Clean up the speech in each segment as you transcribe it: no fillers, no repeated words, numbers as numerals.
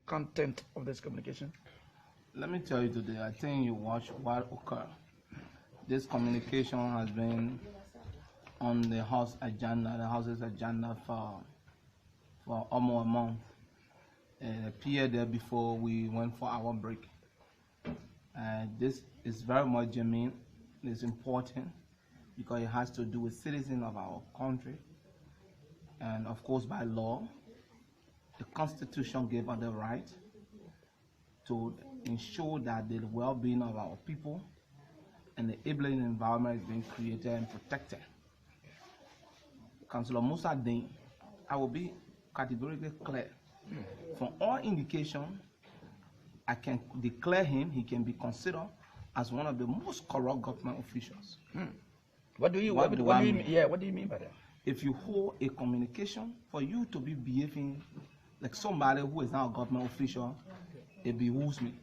content of this communication? Let me tell you today, I think you watch what occurred. This communication has been on the House agenda, the House's agenda for almost a month. It appeared there before we went for our break. This is very much germane. It's important because it has to do with citizens of our country. And of course, by law, the Constitution gave us the right to ensure that the well-being of our people and the enabling environment is being created and protected. Councillor Musa Dean, I will be categorically clear. From all indication, I can declare him, he can be considered as one of the most corrupt government officials. What do you mean by that? If you hold a communication, for you to be behaving like somebody who is now a government official, it behooves me.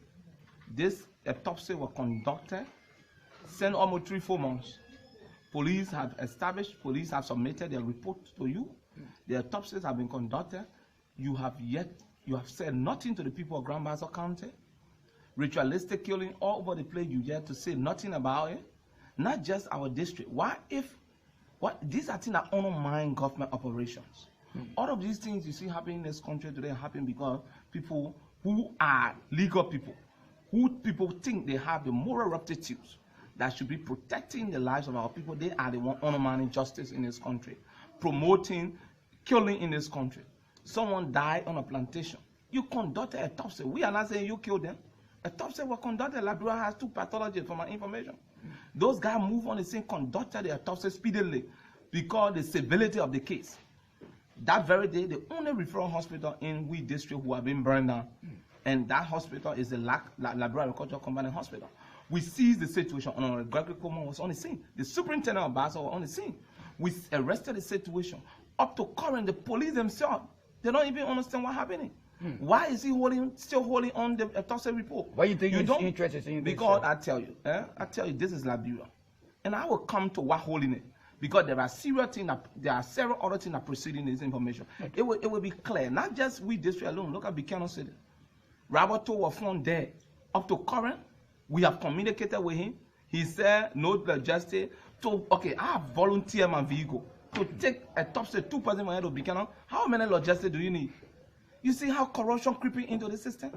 This autopsy was conducted, sent almost 3-4 months. Police have established, police have submitted their report to you. The autopsies have been conducted. You have said nothing to the people of Grand Bassa County. Ritualistic killing all over the place, you yet to say nothing about it. Not just our district. These are things that undermine government operations. All of these things you see happening in this country today happen because people who are legal people, who people think they have the moral rectitudes that should be protecting the lives of our people, they are the one undermining justice in this country, promoting killing in this country. Someone died on a plantation. You conducted a autopsy. We are not saying you killed them. Autopsy was conducted. Liberia has 2 pathologists from my information. Those guys move on the scene, conducted the autopsy speedily because the severity of the case. That very day, the only referral hospital in we district who have been burned down, and that hospital is the Liberia Agricultural Combined Hospital. We seized the situation. Honorable Gregory Coleman was on the scene. The superintendent of Bassa was on the scene. We arrested the situation. Up to current, the police themselves, they don't even understand what's happening. Why is he still holding on the autopsy report? Why you think he's interested in this? Because I tell you, this is Liberia, and I will come to what holding it. Because there are several other things that preceding this information. Okay. It will be clear, not just we district alone. Look at Buchanan City. Roberto was found dead. Up to current, we have communicated with him. He said no justice. So I have volunteered my vehicle to take a autopsy 2 persons from head of Buchanan. How many logistics do you need? You see how corruption creeping into the system?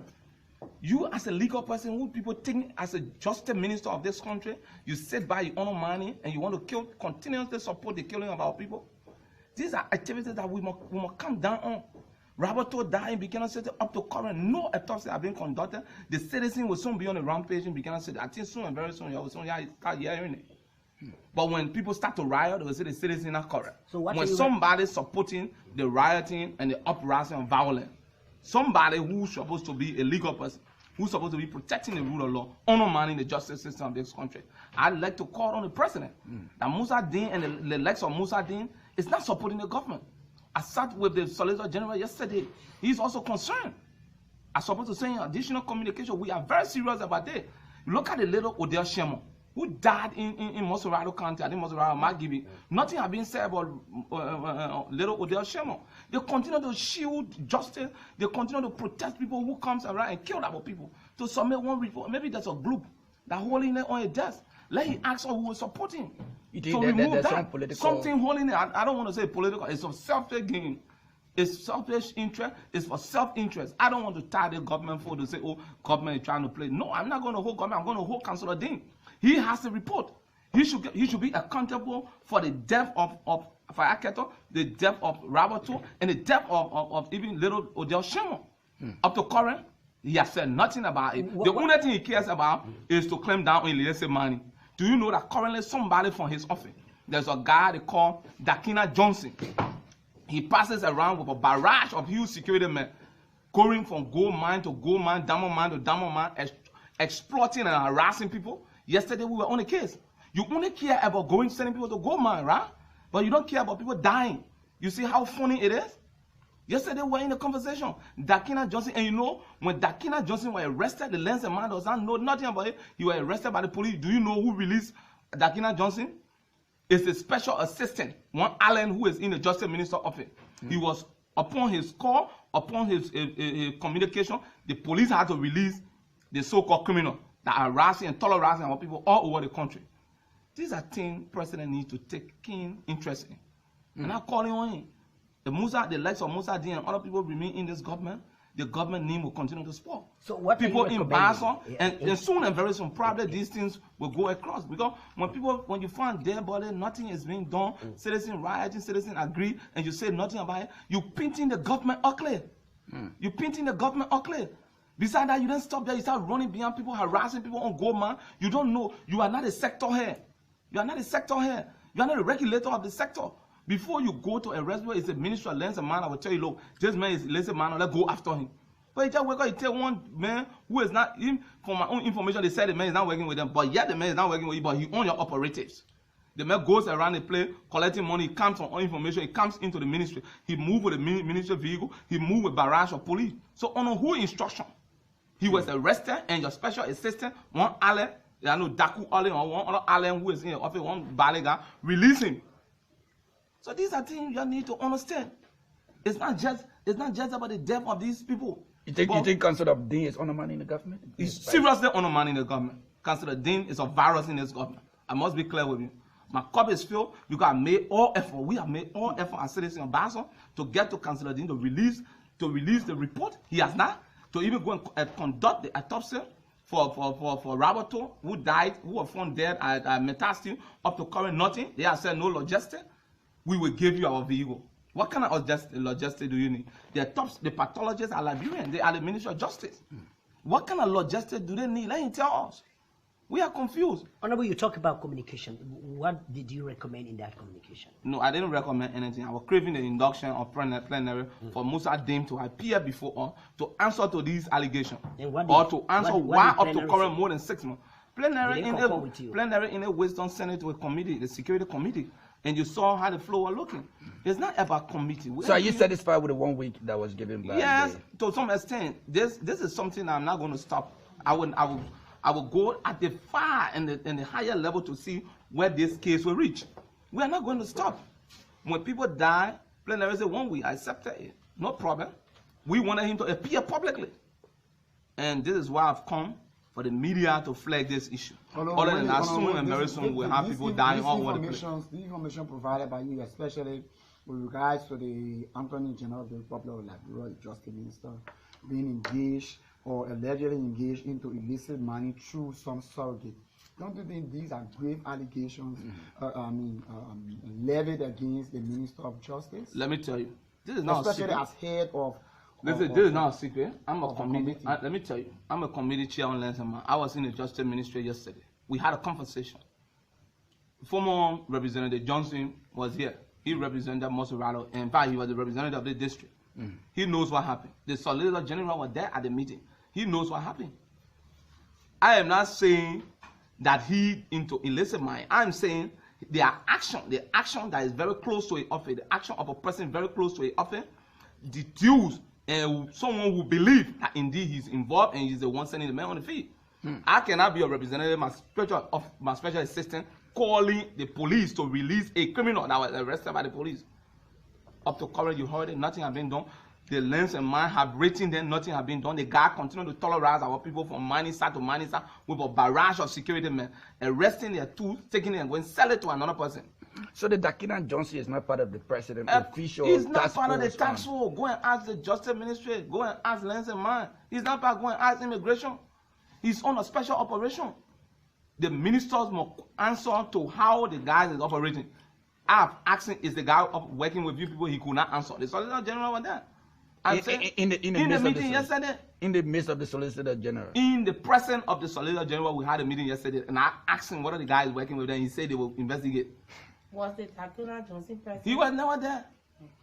You as a legal person who people think as a justice minister of this country, you sit by, you honor money, and you want to continuously support the killing of our people. These are activities that we must come down on. Roberto died in Buchanan City up to current. No autopsy have been conducted. The citizen will soon be on a rampage in Buchanan City. I think soon and very soon you will start hearing it. But when people start to riot, they will say the citizen are correct. So when somebody supporting the rioting and the uprising and violence, somebody who's supposed to be a legal person, who's supposed to be protecting the rule of law, undermining the justice system of this country, I'd like to call on the president that Musa Dean and the likes of Musa Dean is not supporting the government. I sat with the Solicitor General yesterday. He's also concerned. I'm supposed to say additional communication. We are very serious about it. Look at the little Odell Shemo, who died in Moserado County, I think Moserado, Margibi. Nothing has been said about little Odell Shemo. They continue to shield justice. They continue to protect people who comes around and kill our people. To submit one report, maybe there's a group that holding it on a desk. Let him ask who will support him. To remove that. Something holding it. I don't want to say political. It's of selfish gain. It's selfish interest. It's for self-interest. I don't want to tie the government for to say, oh, government is trying to play. No, I'm not going to hold government. I'm going to hold Councillor Dean. He has to report. He should be accountable for the death of Fayaketo, the death of Roberto, and the death of even little Odell Shemo. Up to current, he has said nothing about it. The only thing he cares about is to claim down on Elias money. Do you know that currently somebody from his office, there's a guy they call Dakina Johnson. He passes around with a barrage of huge security men, going from gold mine to gold mine, diamond mine to diamond mine, exploiting and harassing people. Yesterday we were on a case. You only care about sending people to gold mine, right? But you don't care about people dying. You see how funny it is? Yesterday we were in a conversation. Dakina Johnson, and you know, when Dakina Johnson was arrested, the Lens man does not know nothing about it. He was arrested by the police. Do you know who released Dakina Johnson? It's a special assistant, one Allen, who is in the Justice Minister office. He was, upon his call, upon his communication, the police had to release the so-called criminal that are harassing and terrorizing our people all over the country. These are things president needs to take keen interest in. And I'm calling on him. The likes of Musa Din and other people remain in this government, the government name will continue to spoil. So what people in Basel, and soon and very soon, probably these things will go across. Because when you find dead body, nothing is being done, citizens rioting, citizens agree, and you say nothing about it, you painting the government ugly. You painting the government ugly. Besides that, you don't stop there, you start running behind people, harassing people on gold, man. You don't know, you are not a sector here. You are not a sector here. You are not a regulator of the sector. Before you go to arrest where it's a minister, Lance a man, I will tell you, look, this man is Lance a man, let's go after him. But you just wake up, you tell one man who is not him, from my own information, they said the man is not working with them, but yet the man is not working with you, but he owns your operatives. The man goes around the place, collecting money, he comes from all information, he comes into the ministry, he moves with the ministry vehicle, he moves with barrage of police. So on who instruction? He was arrested, and your special assistant, one Allen, I know Daku Allen, or one other Allen who is in the office, one Balega, release him. So these are things you need to understand. It's not just about the death of these people. You think Councillor Din is undermining the government? He's seriously undermining the government. Councillor Din is a virus in this government. I must be clear with you. My cup is filled because I made all effort. We have made all effort as citizens of Basel to get to Councillor Din to release the report. He has not. To even go and conduct the autopsy for Roberto, who died, who was found dead at Metastium, up to current nothing. They have said no logistic. We will give you our vehicle. What kind of logistic do you need? The pathologists are Liberian. They are the Ministry of Justice. What kind of logistic do they need? Let him tell us. We are confused. Honorable, you talk about communication. What did you recommend in that communication? No, I didn't recommend anything. I was craving the induction of plenary for Musa Din to appear before us to answer to these allegations. Or to answer why up to current more than 6 months. Plenary in a wisdom Senate to a committee, the security committee. And you saw how the flow was looking. It's not about committee. So are you satisfied with the 1 week that was given by? Yes, to some extent. This is something I'm not going to stop. I will go at the far and the higher level to see where this case will reach. We are not going to stop. When people die, plenary say 1 week. I accepted it. No problem. We wanted him to appear publicly. And this is why I've come for the media to flag this issue. Other than that, soon and very soon we'll have people dying all over the place. The information provided by you, especially with regards to the Attorney General of the Republic of Liberia, the Justice Minister, being engaged or allegedly engaged into illicit money through some surrogate. Don't you think these are grave allegations levied against the Minister of Justice? Let me tell you, this is not especially as head of. This is not a secret. I'm a committee. Let me tell you, I'm a committee chair on Lancerman. I was in the Justice Ministry yesterday. We had a conversation. Former Representative Johnson was here. He represented Moserado. In fact, he was the representative of the district. He knows what happened. The Solicitor General was there at the meeting. He knows what happened. I am not saying that he into illicit money. I'm saying the action that is very close to an office, the action of a person very close to an office, deduce and someone who believes that indeed he's involved and he's the one sending the man on the field. I cannot be a representative, my special assistant, calling the police to release a criminal that was arrested by the police. Up to current, you heard it, nothing has been done. The Lens and Mine have written them, nothing has been done. The guy continued to terrorize our people from mining side to mining side with a barrage of security men, arresting their tools, taking it and going sell it to another person. So the Dakina Johnson is not part of the president's official He's not part of the tax force. Go and ask the Justice Ministry. Go and ask Lens and Mine. He's not part. Go and ask immigration. He's on a special operation. The ministers must answer to how the guy is operating. I've asked him, is the guy working with you people? He could not answer. The Solicitor General was there. In the meeting yesterday. In the midst of the Solicitor General. In the presence of the Solicitor General, we had a meeting yesterday, and I asked him whether the guy is working with them. He said they will investigate. Was the Dakina Johnson present? He was never there.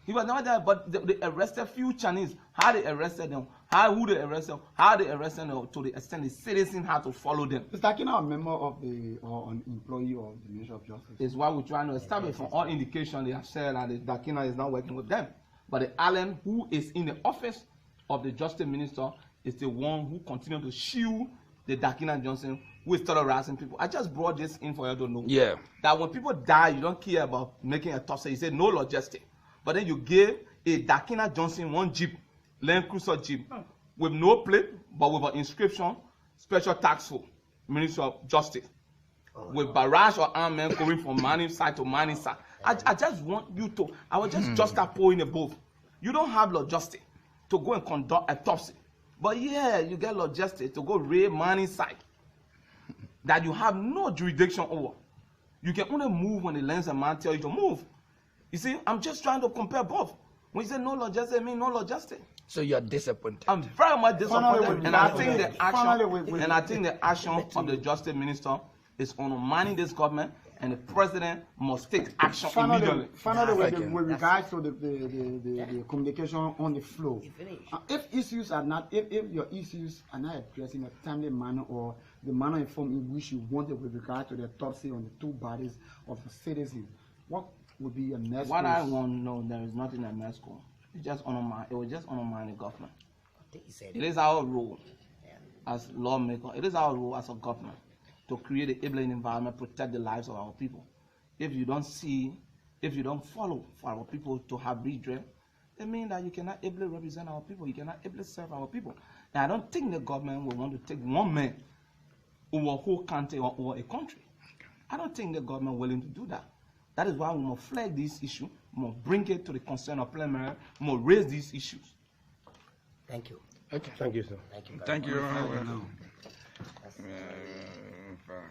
He was never there, but they arrested few Chinese. How they arrested them, who they arrested them, how they arrested them, to the extent the citizens had to follow them. Is Dakina a member of the or an employee of the Ministry of Justice? It's why we're trying to establish. From all indication, they have said that the Dakina is not working with them. But the Allen, who is in the office of the Justice Minister, is the one who continues to shield the Dakina Johnson, who is terrorizing people. I just brought this in for you to know. Yeah. That when people die, you don't care about making a toss. You say no logistic. But then you give a Dakina Johnson one jeep Land Cruiser Jeep with no plate, but with an inscription, Special Task Force, Ministry of Justice, with barrage of armed men going from mining site to mining site. I just want you to, I was just start pouring above. You don't have logistics to go and conduct autopsy. But yeah, you get logistics to go raid mining site that you have no jurisdiction over. You can only move when the lands and man tell you to move. You see, I'm just trying to compare both. When you say no logistics, it means no logistics. So you're disappointed. I'm very much disappointed, and I think the action of the Justice Minister is undermining this government, and the President must take action immediately. Finally, with regards to the communication on the flow, if your issues are not addressed in a timely manner or the manner and form in which you want it with regard to the autopsy on the two bodies of the citizens, what would be a next? What I want to know, there is nothing at NESCO. It will just undermine the government. It is our role as lawmakers, it is our role as a government to create an enabling environment, protect the lives of our people. If you don't follow for our people to have redress, it means that you cannot ably represent our people, you cannot ably serve our people. And I don't think the government will want to take one man over a whole country or over a country. I don't think the government is willing to do that. That is why we must flag this issue, we must bring it to the concern of plenary, we must raise these issues. Thank you. Okay. Thank you, sir. Thank you. Thank you.